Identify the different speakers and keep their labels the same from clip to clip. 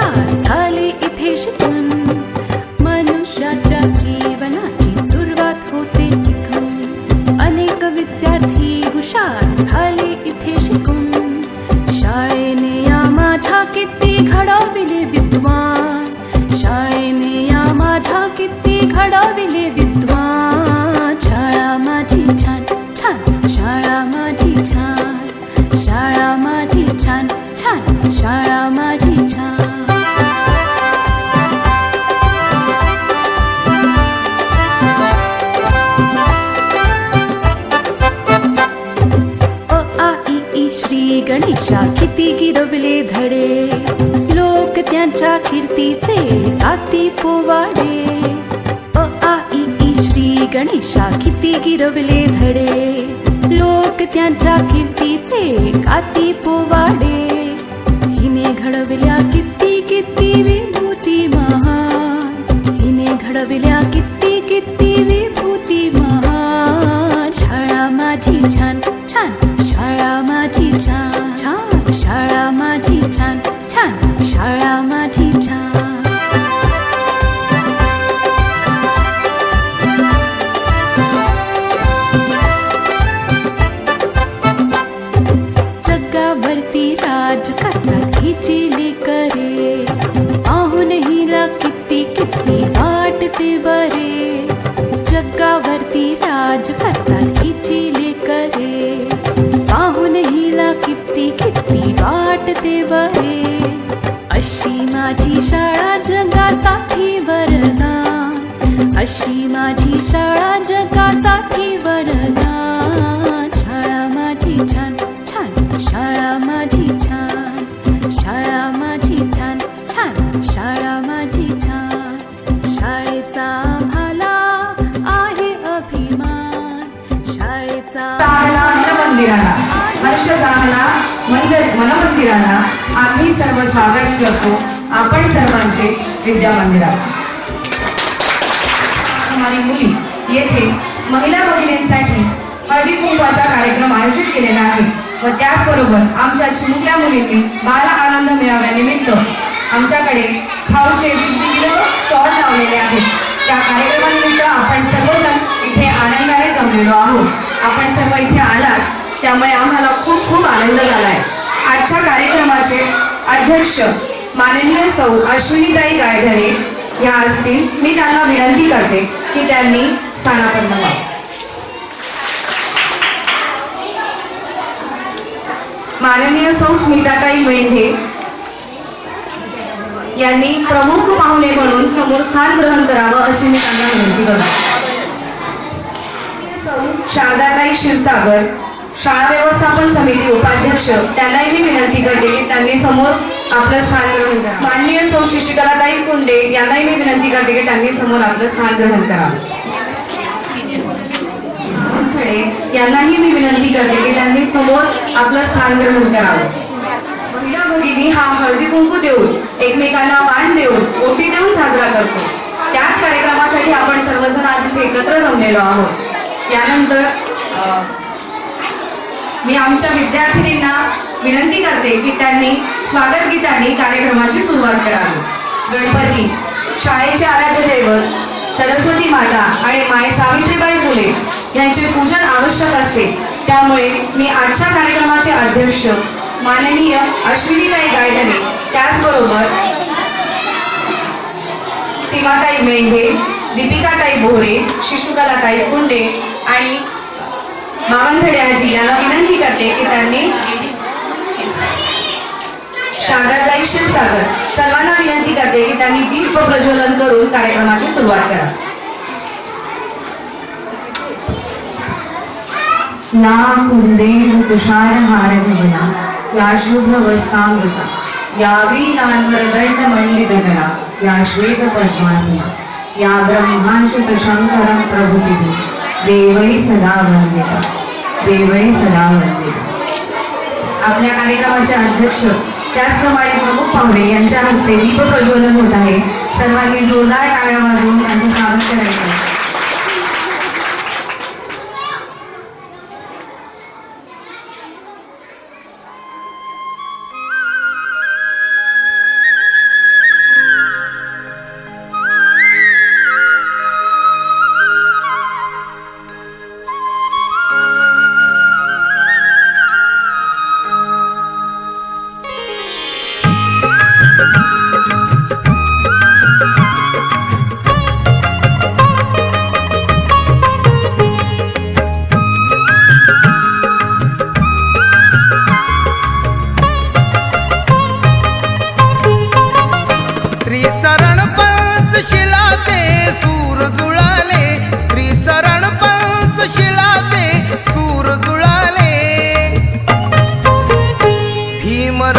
Speaker 1: हुशार झाले इथे शिकून. मनुष्याच्या जीवनाची सुरुवात होते इथून. अनेक विद्यार्थी हुशार झाले इथे शिकून. शाळेने या माझ्या किती घडविले विद्वान. शाळेने या माझ्या किती घडविले विद्वान. शाळा माझी छान छान, शाळा माझी छान, शाळा माझी छान छान, शाळा माझी छान. अ आ इ ई श्री गणेशा किती गिरवले धडे. लोक त्यांच्या कीर्तीचे गाती पोवाडे. अ आ इ ई श्री गणेशा किती गिरवले धडे. लोक त्यांच्या कीर्तीचे गाती पोवाडे. हिने घडविल्या किती किती विभूती महान. हिने घडविल्या किती किती विभूती महान. शाळा माझी छान छान, शाळा माझी छान छान, शाळा माझी छान छान, शाळा माझी छान. जगावरती राज करतात हिची लेकरे. पाहून हिला किती किती वाटते बरे. जगावरती राज करतात हिची लेकरे. पाहून हिला किती किती वाटते बरे. अशी माझी शाळा जगासाठी वरदान. अशी माझी शाळा जगासाठी वरदान. शाळा माझी छान छान, शाळा माझी छान, शाळा माझी छान छान, शाळा माझी छान. शाळेचा आम्हाला आहे अभिमान. शाळेचा
Speaker 2: मंदिराला हर्ष जाहला मनमंदिराला आम्ही सर्व स्वागत करतो आपण सर्वांचे विद्या मंदिरात. हमारी मुली येथे महिला भगिनींसाठी हळदी कुंकवाचा कार्यक्रम आयोजित केलेला आहे व त्याचबरोबर आमच्या चिमुकल्या मुलींनी बाल आनंद मेळाव्यानिमित्त आमच्याकडे खाऊचे विविध स्टॉल लावलेले आहेत. त्या कार्यक्रमानिमित्त आपण सर्वजण इथे आनंदाने जमलेलो आहोत. आपण सर्व इथे आलात त्यामुळे आम्हाला खूप खूप आनंद झाला आहे. आजच्या कार्यक्रमाचे अध्यक्ष माननीय सौ अश्विनीताई गायधने या असतील. मी त्यांना विनंती करते की त्यांनी स्थानापन्न व्हावे. माननीय सौ स्मिताताई मेंढे यांनी प्रमुख पाहुणे म्हणून समोर स्थान ग्रहण करावं अशी मी त्यांना विनंती करते. सौ शारदाताई क्षीरसागर शाळा व्यवस्थापन समिती उपाध्यक्ष त्यांनाही मी विनंती करते की त्यांनी समोर आपलं स्थान ग्रहण करावं. माननीय सौ शशिकलाताई कुंडे यांनाही मी विनंती करते की त्यांनी समोर आपलं स्थान ग्रहण करावं. यांनाही मी विनंती करते की त्यांनी समोर आपलं स्थान ग्रहण करावं. महिला भगिनी हा हळदी कुंकू देऊन एकमेकांना वाण देऊन ओटी देऊन साजरा करतो. त्याच कार्यक्रमासाठी आपण सर्वजण आज इथे एकत्र जमलेलो आहोत. यानंतर मी आमच्या विद्यार्थिनींना विनंती करते की त्यांनी स्वागत गीतांनी कार्यक्रमाची सुरुवात करावी. गणपती, शाळेचे आराध्य दैवत सरस्वती माता आणि माय सावित्रीबाई फुले यांचे पूजन आवश्यक असते. त्यामुळे मी आजच्या कार्यक्रमाचे अध्यक्ष माननीय अश्विनीताई गायधने, त्याचबरोबर सीमाताई मेंढे, दीपिकाताई भोरे, शिशुकलाताई कुंडे आणि बावनथडे आजी यांना विनंती करते की त्यांनी शारदाताई क्षीरसागर सर्वांना विनंती करते की त्यांनी दीप प्रज्वलन करून कार्यक्रमाची सुरुवात करा. ना कुंदेव तुषार हार धवला या शुभ्रवस्तामृता या वीणांबरदंड मंडितगणा या श्वेत पद्मासना या ब्रह्मांशुत शंकरं प्रभुतिः देवै सदा वंदिता, देवै सदा वंदिता. आपल्या कार्यक्रमाचे अध्यक्ष त्याचप्रमाणे प्रमुख पाहुणे यांच्या हस्ते दीप प्रज्वलन होत आहे. सर्वांनी जोरदार टाळ्या वाजवून त्यांचं स्वागत करायचं.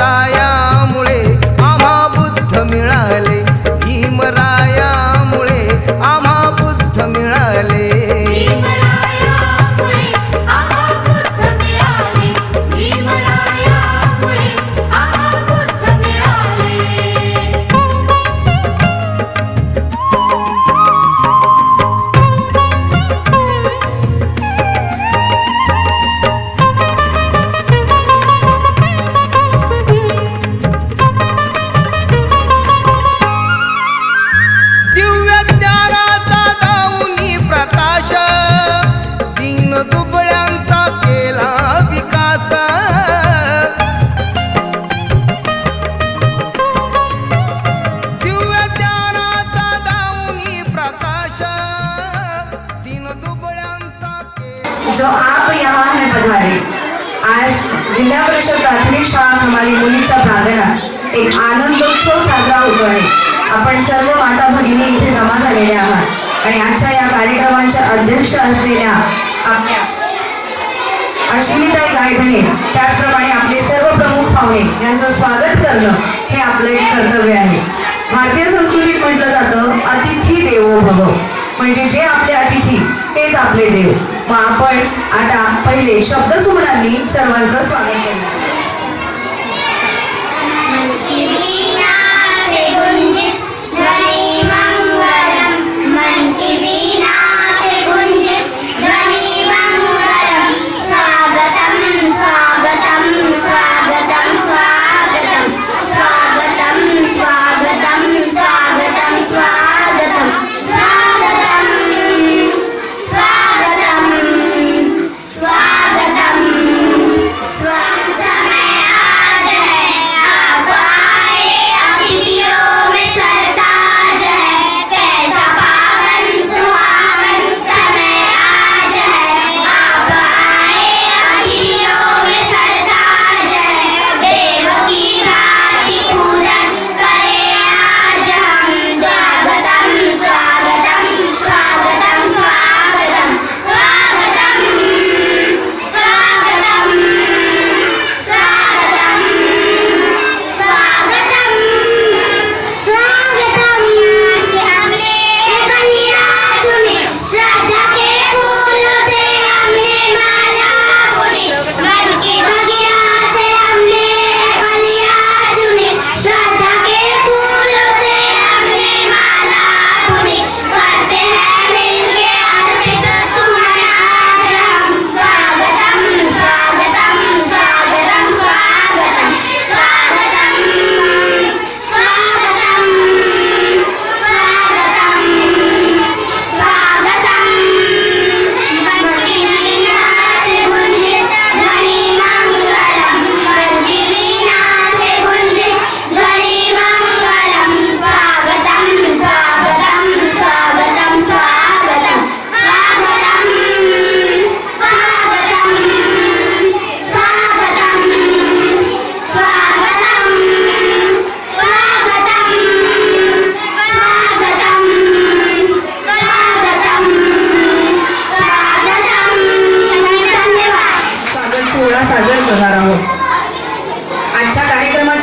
Speaker 3: भीमरायामुळे आम्हा बुद्ध मिळाले, भीमरायामुळे आम्हा बुद्ध मिळाले.
Speaker 1: भीमरायामुळे आम्हा बुद्ध मिळाले, भीमरायामुळे आम्हा बुद्ध मिळाले.
Speaker 3: दिव्य ज्ञानाचा दाऊनी प्रकाश, दीन दुबळ्यांचा केला विकास. दिव्य ज्ञानाचा दाऊनी प्रकाश, दीन दुबळ्यांचा केला.
Speaker 2: जो आप यहाँ है पधारे. आज जिल्हा परिषद प्राथमिक शाळा खमाली मुलीच्या प्रांगणात एक आनंदोत्सव साजरा होतो आहे. आपण सर्व माता भगिनी इथे जमा झालेले आहात आणि आजच्या या कार्यक्रमाच्या अध्यक्ष असलेल्या आपल्या अश्विनीताई गायधने, त्याचप्रमाणे आपले सर्व प्रमुख पाहुणे यांचं स्वागत करणं हे आपलं एक कर्तव्य आहे. भारतीय संस्कृतीत म्हटलं जातं अतिथी देवो भव, म्हणजे जे आपले अतिथी तेच आपले देव. मग आपण आता पहिले शब्दसुमनांनी सर्वांचं स्वागत केलं.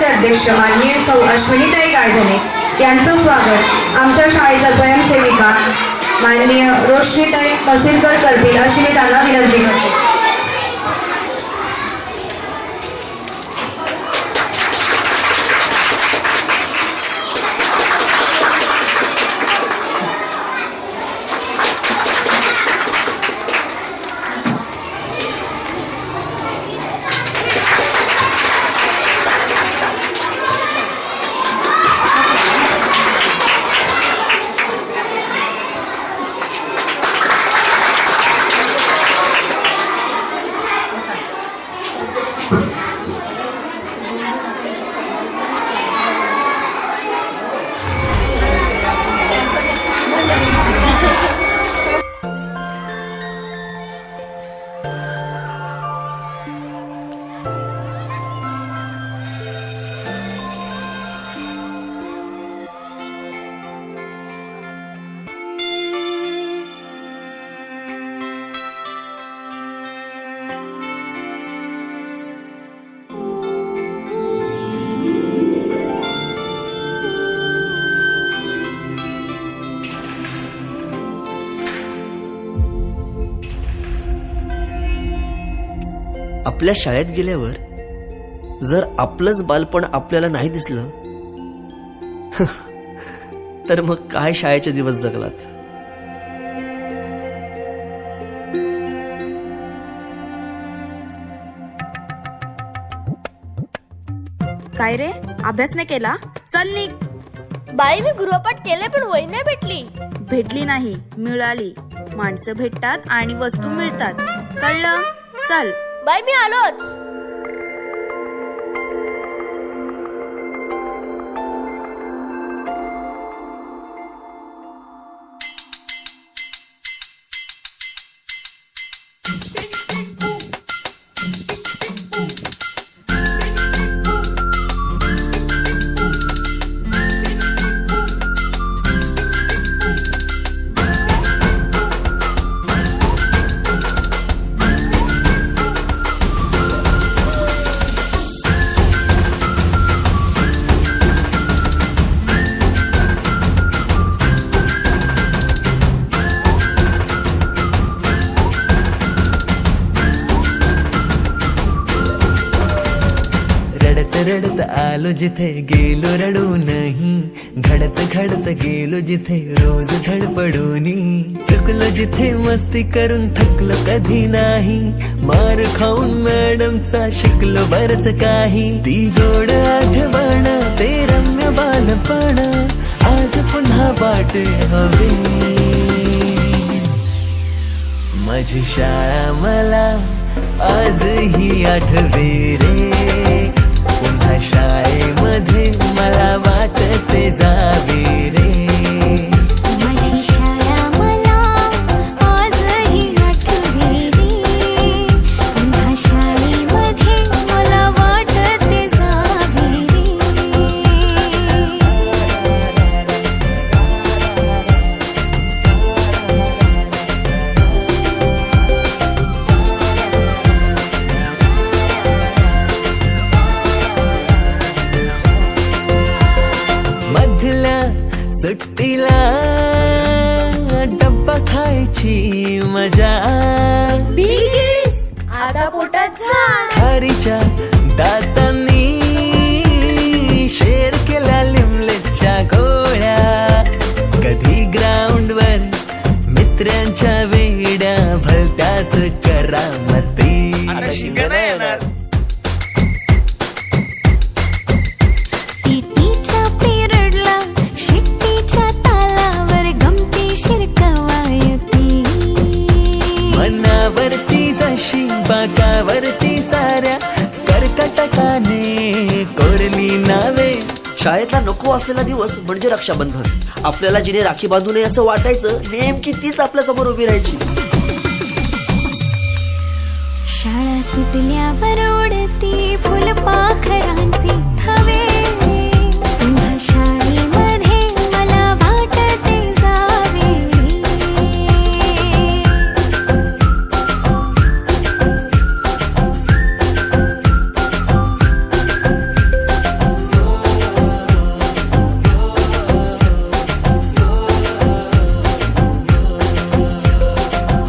Speaker 2: अध्यक्ष माननीय सौ अश्विनीताई गायधने यांचं स्वागत आमच्या शाळेच्या स्वयंसेविका माननीय रोशनीताई मसिरकर करतील अशी मी त्यांना विनंती करते.
Speaker 4: आपल्या शाळेत गेल्यावर जर आपलंच बालपण आपल्याला नाही दिसलं तर मग काय शाळेचे दिवस जगलात.
Speaker 5: काय रे, अभ्यास नाही केला? चल निघ.
Speaker 6: बाई मी गृहपाठ केले पण वही नाही भेटली.
Speaker 5: भेटली नाही, मिळाली. माणसं भेटतात आणि वस्तू मिळतात, कळलं? चल.
Speaker 6: बाई मी आलोच.
Speaker 7: रडत आलो जिथे गेलो रडू नाही, घडत घडत गेलो जिथे रोज धडपडूनी, चुकलो जिथे मस्ती करून थकलो कधी नाही, मार खाऊन मॅडमचा शिकलो बरच काही, ती गोड आठवण ते रम्य बालपण आज पुन्हा वाट हवी. माझी शाळा मला आजही आठवे रे, पुन्हा शाळेमध्ये मला वाटते जावे रे.
Speaker 8: माझी शाळा मला आजही आठवे रे, पुन्हा शाळेमध्ये मला वाटते जावे रे.
Speaker 7: सुट्टीला डब्बा खायची मजा,
Speaker 6: आता पोटात झाड.
Speaker 7: खारीच्या दातांनी शेर केला लिमलेटच्या गोळ्या, कधी ग्राउंडवर मित्रांच्या वेड्या भलत्याच करामती.
Speaker 8: पीटीच्या पिरियडला शिट्टीच्या तालावर गमती शिरकवायती,
Speaker 7: मनावरती जशी बाकावरती साऱ्या कर्कटकाने कोरली नावे.
Speaker 4: शाळेतला नको असलेला दिवस म्हणजे रक्षाबंधन. आपल्याला जिने राखी बांधू नये असं वाटायचं, नेमकी तीच आपल्या समोर उभी राहायची.
Speaker 8: शाळा सुटल्यावर ओढती फुलपाखरांची थवे, पुन्हा शाळेमध्ये मला वाटते जावे रे.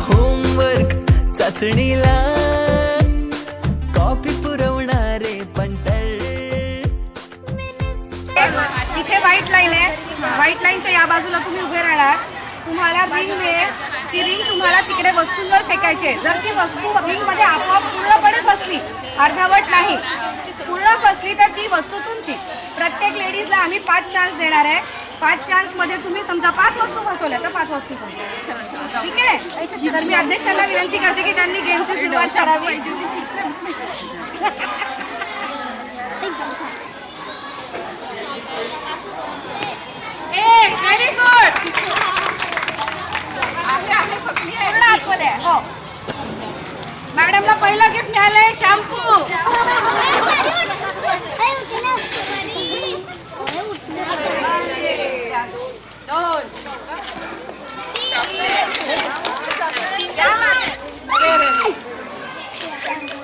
Speaker 7: होमवर्क चाचणीला कॉपी पुरवणारे पंटर.
Speaker 2: इथे व्हाईट लाईन आहे, व्हाईट लाईनच्या या बाजूला तुम्ही उभे राहणार. तुम्हाला रिंग मिळेल, ती रिंग तुम्हाला तिकडे वस्तूंवर फेकायची आहे. जर ती वस्तू रिंग मध्ये आपोआप पूर्णपणे फसली, अर्धवट नाही, पूर्ण फसली तर ती वस्तू तुमची. प्रत्येक लेडीजला आम्ही 5 चान्स देणार आहे. 5 चान्स मध्ये तुम्ही समजा 5 वस्तू फसवल्या तर 5 वस्तू तुमच्या. ठीक आहे, तर मी अध्यक्षांना विनंती करते की त्यांनी गेमची सुरुवात करावी. Very good. पूर्ण आतमध्ये आहे. हो, मॅडमला पहिलं गिफ्ट मिळालंय शॅम्पू.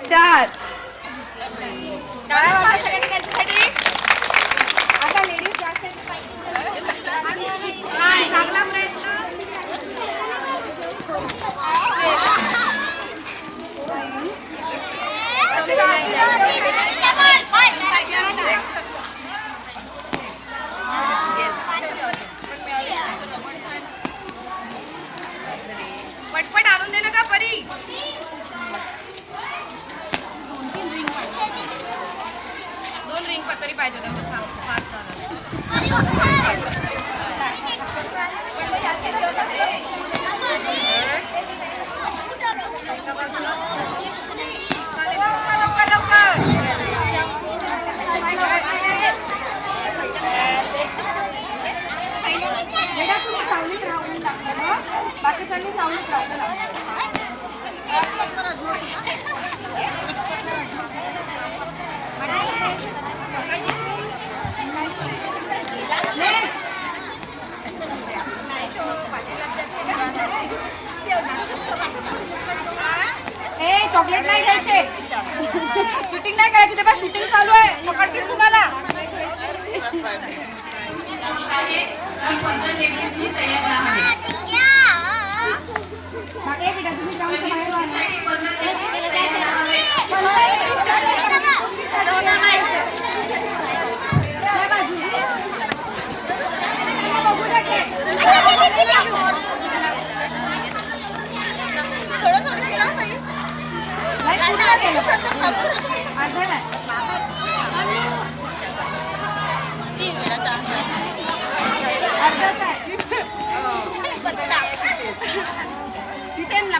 Speaker 2: चार. आता लेडीज जास्त चांगला प्रयत्न. तरी पाहिजे होतं. फास्ट झालं. बाकीच्यांनी सावलीत राहतं. चॉकलेट नाही द्यायचे. शूटिंग नाही करायची. तेव्हा शूटिंग चालू आहे. पकडतील तुम्हाला.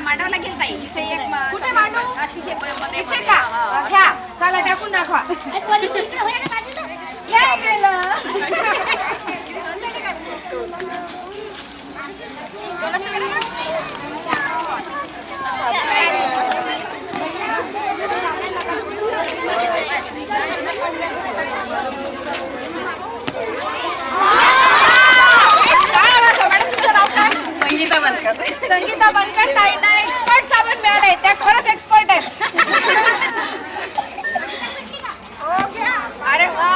Speaker 5: मांडावं लागेल ताई. तिथे एक
Speaker 2: कुठे मांडू?
Speaker 5: तिथे
Speaker 2: इथे का? घ्या. चला टाकून दाखवा. काय केलं? संगीता बनकर ताईंना एक्सपर्ट साबण मिळाले. त्या खरंच एक्सपर्ट आहेत. अरे वा.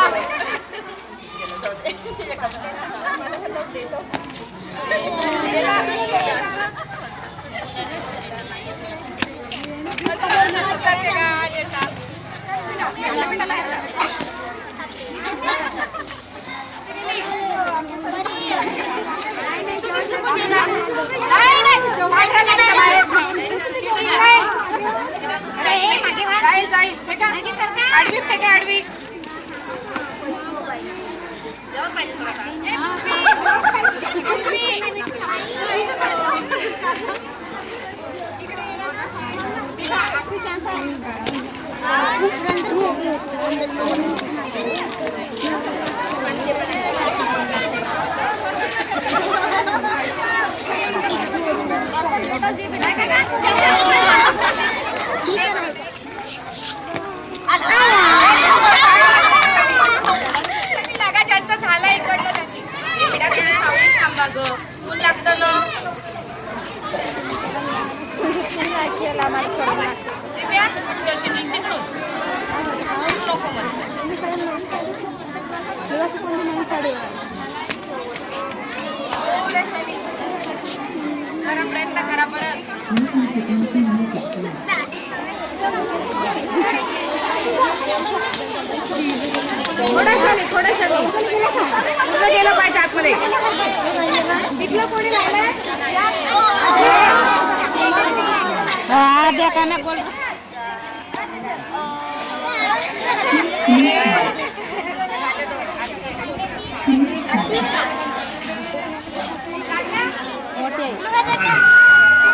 Speaker 2: जाईल फेका. आडवी फेका. आडवी. लागा ज्यांचं झालं इकडलं त्यांनी. इकडे थोडी सावलीत थांबा ग. ऊन लागतं ना. दिव्या चलशील तिकडून. नको मग. जरा प्रयत्न करा परत. थोडं शाली. तुझं गेलं पाहिजे आतमध्ये. इथलं कोणी लागलंय? द्या का ना बोल.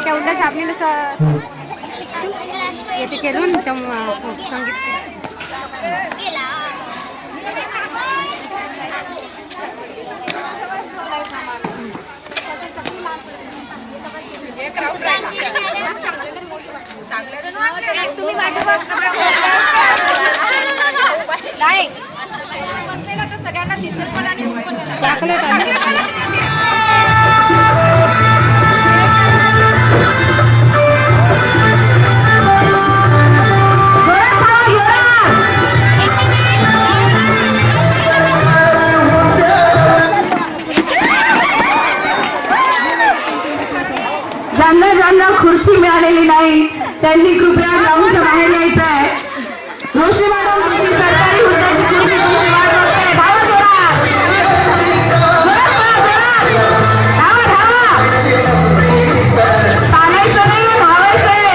Speaker 2: तेवढं छापलेलं याचे केलं ना संगीत. तुम्ही नाही बसले ना तर सगळ्यांना दिसेल पण आणि ज्यांना खुर्ची मिळालेली नाही त्यांनी कृपया ग्राउंडच्या बाहेर यायचं आहे. रोशनी मॅडम तुमची सरकारी हुद्द्याची खुर्ची तुमची वाट बघते. धावा जोरात. धावा धावा. चालायचं नाही धावायचंय.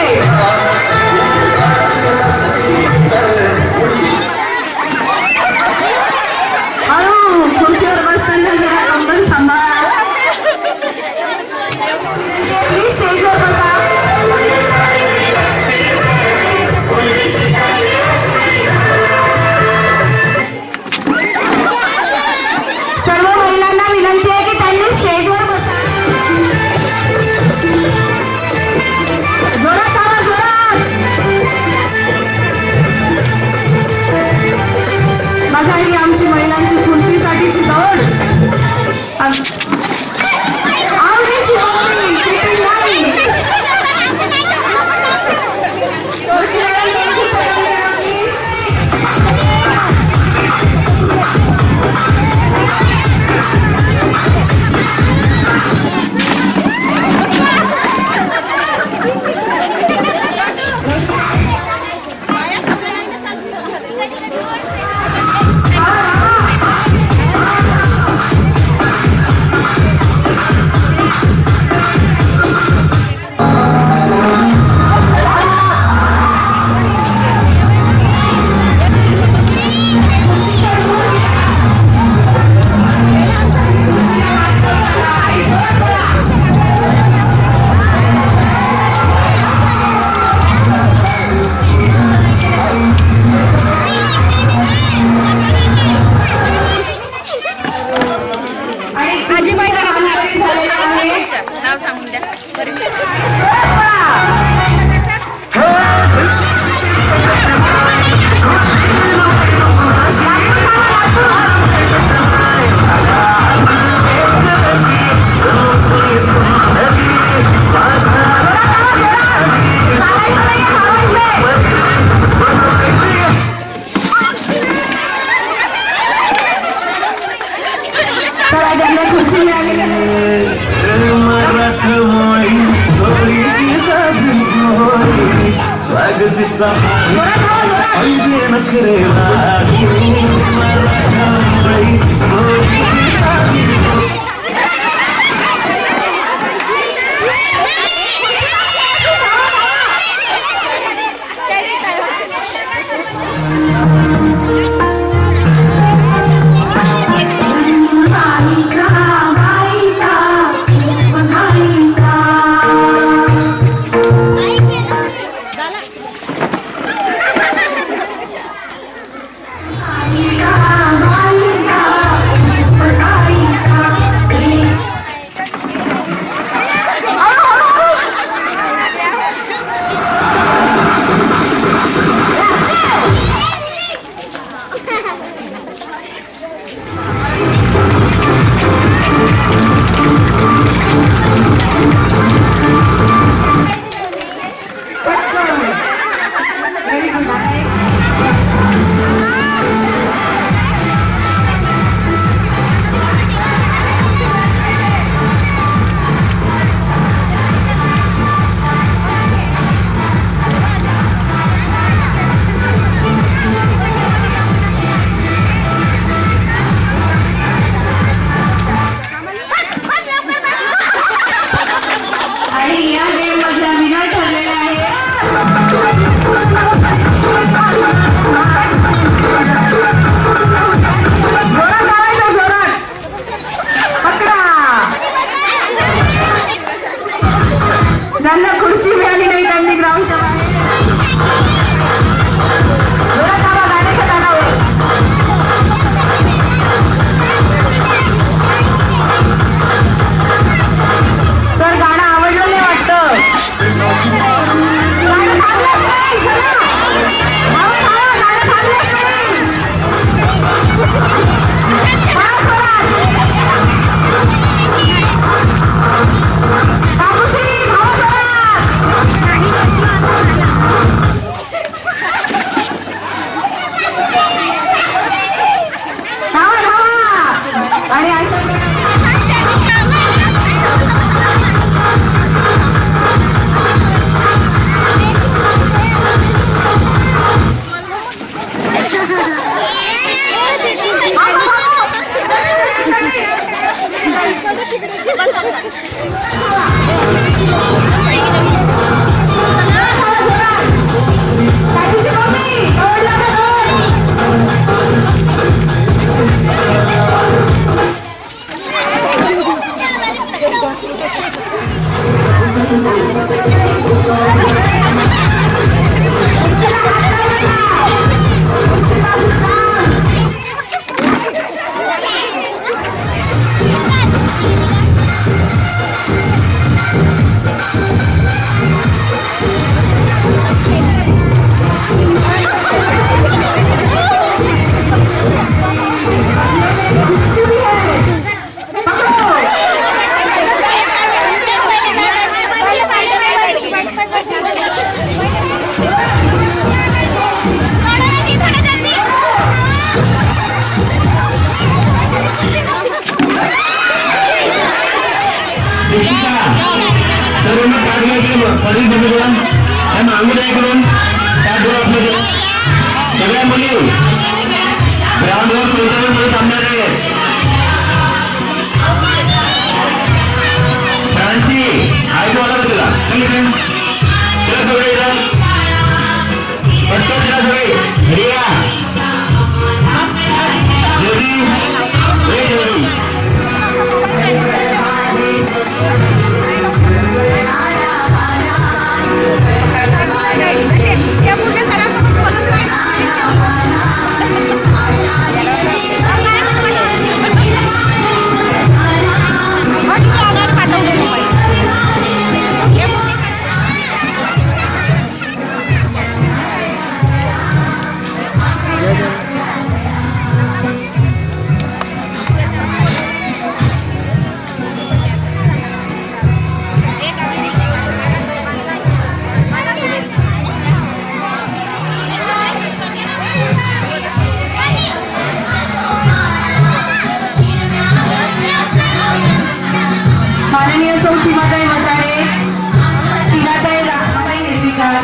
Speaker 2: आवडीची मम्मी, cheating नाही. जोशी मॅडम, दोन खुर्च्या खाली करा, please. आणि खुर्चीचा हालचाली झालेला आहे.
Speaker 5: नाव सांगून द्या
Speaker 2: चला, ज्यांना खुर्ची मिळालेली आहे.
Speaker 7: स्वागतीचा
Speaker 2: जोरात हवा, जोरात.
Speaker 8: जा
Speaker 9: शिक्षिका सर्वांना पदवी बंद करून त्या मागून ऐकून त्या डोळ्यामध्ये सगळ्या मुली ग्राउंडवर कोणत्या मुली थांबणार आहेत. फ्रान्सी ऐकू आला तुला तुला सगळे पटकन तिला सगळे रिया ज्योती हे ज्योती
Speaker 2: माननीय सौ सीमाताई म्हातारे, टीकाताई रामाताई निर्विकार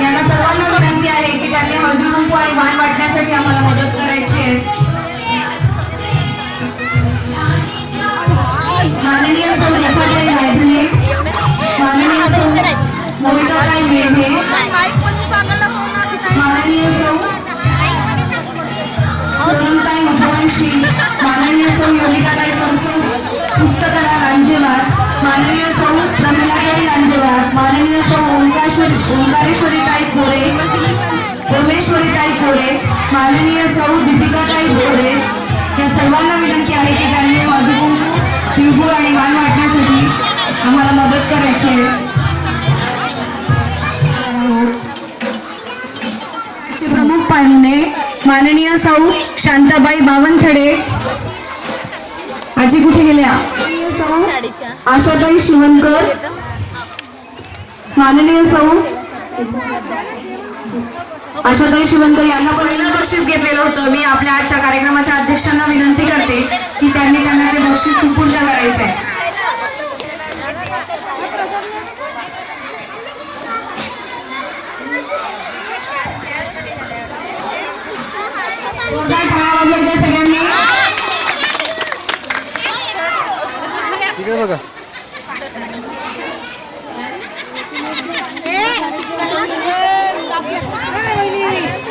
Speaker 2: यांना सर्वांना विनंती आहे की त्यांनी हळदी कुंकू आणि वाण वाटण्यासाठी आम्हाला मदत करायची आहे. माननीय सौ रेखाताई गायधने, माननीय सौ मोहिताताई मेढे, माननीय सौ सोनमताई उपवंशी, माननीय सौ योगिताताई पुस्तकला लांजेवार, माननीय सौ प्रमिलाताई लांजेवार, माननीय सौ ओंकारेश्वरीताई कोरे, उमेश्वरीताई कोरे, माननीय सौ दीपिकाताई कोरे या सर्वांना विनंती आहे की त्यांनी मधुकुंकू तिळगुळ आणि वाण वाटण्यासाठी आम्हाला मदत करायची आहे. प्रमुख पाहुणे माननीय सौ शांताबाई बावनथडे, आजी कुठे गेल्या, सौ आशाताई शिवणकर, माननीय सौ आशाताई शिवणकर यांना पहिलं बक्षीस घेतलेलं होतं. मी आपल्या आजच्या कार्यक्रमाच्या अध्यक्षांना विनंती करते की त्यांनी त्यांना ते बक्षीस सुपूर्द करायचं आहे. जोरदार टाळ्या वाजवायच्या सगळ्यांनी.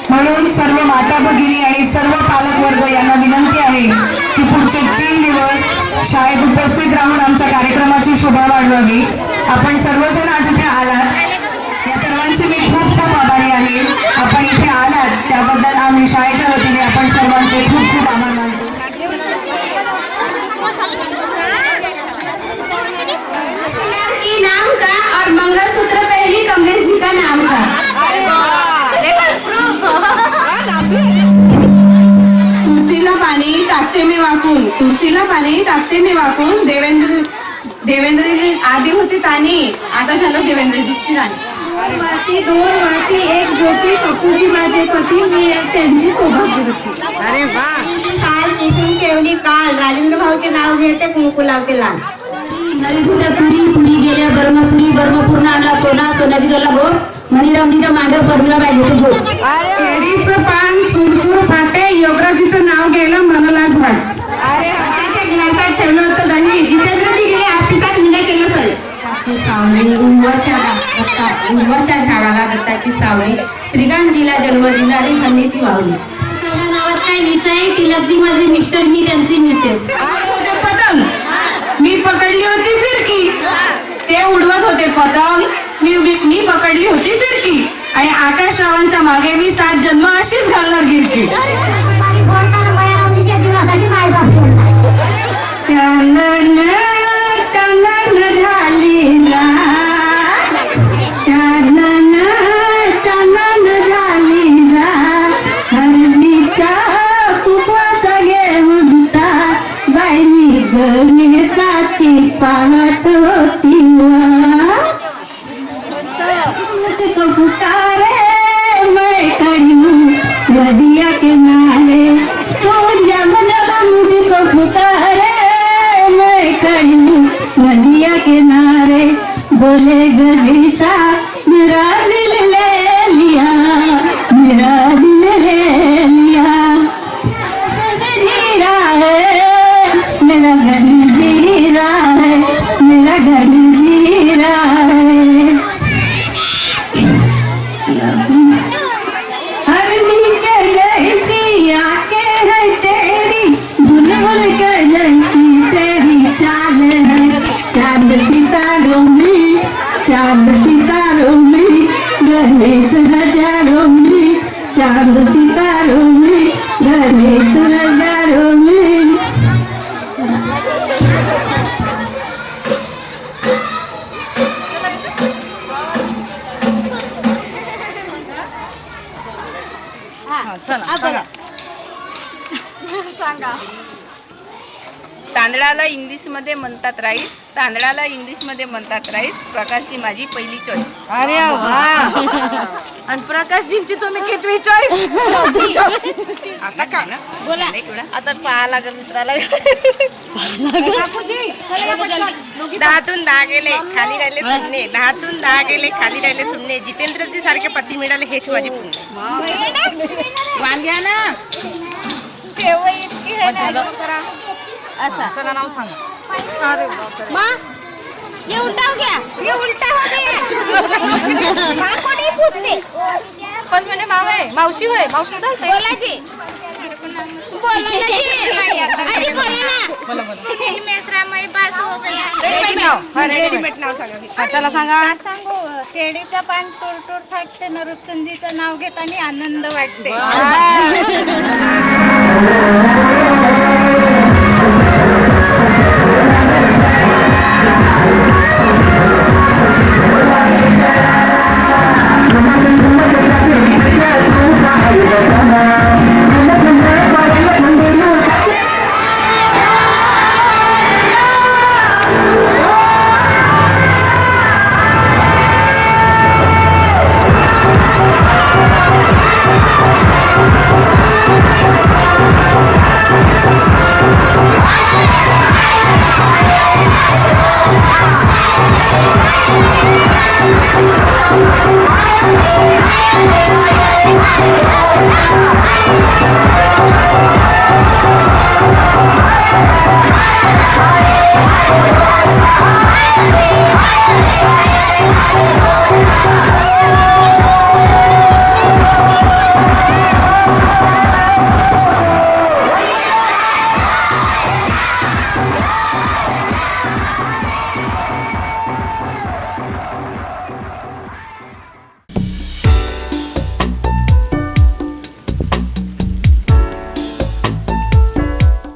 Speaker 2: म्हणून सर्व माता भगिनी आणि सर्व पालक वर्ग यांना विनंती आहे की पुढचे 3 दिवस शाळेत उपस्थित राहून आमच्या कार्यक्रमाची शोभा वाढवावी. आपण सर्वजण आज इथे आलात या सर्वांची मी खूप खूप आभारी आहे. आपण इथे आलात त्याबद्दल आम्ही शाळेच्या वतीने आपण सर्वांचे खूप खूप आभार मानतो. नाम का और मंगलसूत्र पहली कमलेश जी का नाम का. तुळशीला पाणी टाकते मी वाकून, तुळशीला पाणी टाकते मी वाकून, देवेंद्रजी आधी होती तानी, आता झालं देवेंद्रजीची राणी. वाती दोन वाती एक ज्योती, पप्पूजी माझे पती, मी त्यांची सौभाग्य होती. अरे वा. काल तिथून ठेवली काल, राजेंद्र भाऊचे नाव घेते कुंकू लावते लाल. नळीपुऱ्या पुरी गेल्या बर्मपुरी, बर्मपूर्ण आणला सोना, सोन्याची गेला गोड, मणिरामजीच्या मांडव परमीला पाहिजे गोड. केळीचं पान चुरचुर फाटे, योगराजीचं नाव गेलं मनलाच वाट. अरे ग्लासात ठेवलं होतं दही, जितेंद्रजी गेले आरतीचाच निघा केलं सर. सावली उंबरच्या झाडाला दत्ताची सावली, श्रीकांतजीला जन्मदिन झाली हन्नी ती वावली. नावात काय मिसाई, तिलकजी माझे मिस्टर, मी त्यांची मिसेस. पतंग मी पकडली होती फिरकी, ते उडवत होते पतंग, मी पकडली होती फिरकी, आणि आकाशरावांच्या मागे मी 7 जन्म अशीच घालणार गिरकी. पाहत होती तुझको पुकारे मैं खड़ी हूँ नदिया किनारे, मुझको पुकारे
Speaker 1: बोले गणेशा मेरा दिल ले लिया, मेरा दिल ले लिया। हीरा है मेरा घर, हीरा है मेरा घर, हीरा है। हरनी के जैसी आंखें है तेरी, बुलबुल के जैसी तेरी चाल है। चांद सितारों में, चांद सितारों में, गणेश हजारों में, चांद सितारों में, गणेश हजारों में।
Speaker 5: तांदळाला इंग्लिशमध्ये म्हणतात राईस, तांदळाला इंग्लिशमध्ये म्हणतात राईस. प्रकाशची माझी पहिली चॉईस.
Speaker 2: अरे वा. आणि प्रकाशजींची तुम्ही कितवी चॉईस?
Speaker 5: आता काय ना बोला, आता पाहा लागेल मिसरायला. दहातून 10 गेले खाली राहिले सुन्ने, 10तून 10 गेले खाली राहिले सुन्ने. जितेंद्रजी सारखे पती मिळाले हेच माझी पुण्य. वांग्या ना शेवई इतकी
Speaker 2: असा चला नाव सांगा.
Speaker 6: ये उलटा हो गया, ये उलटा हो गया. माँ को नहीं पूछते.
Speaker 2: पण म्हणजे माव आहे, मावशी होय, मावशी चालते.
Speaker 6: बोला जी, बोला ना जी, अजी बोला ना.
Speaker 2: बोला बोला.
Speaker 6: सुनील मेसरा मै पास हो गया.
Speaker 2: रेडीमेड नाव. हा रेडीमेड
Speaker 5: नाव सांगा.
Speaker 2: हा चला सांगा.
Speaker 5: सांगू केळीचं पान टोर फाटते, नरुचंदीचं नाव घेताना आनंद वाटते.
Speaker 2: वा.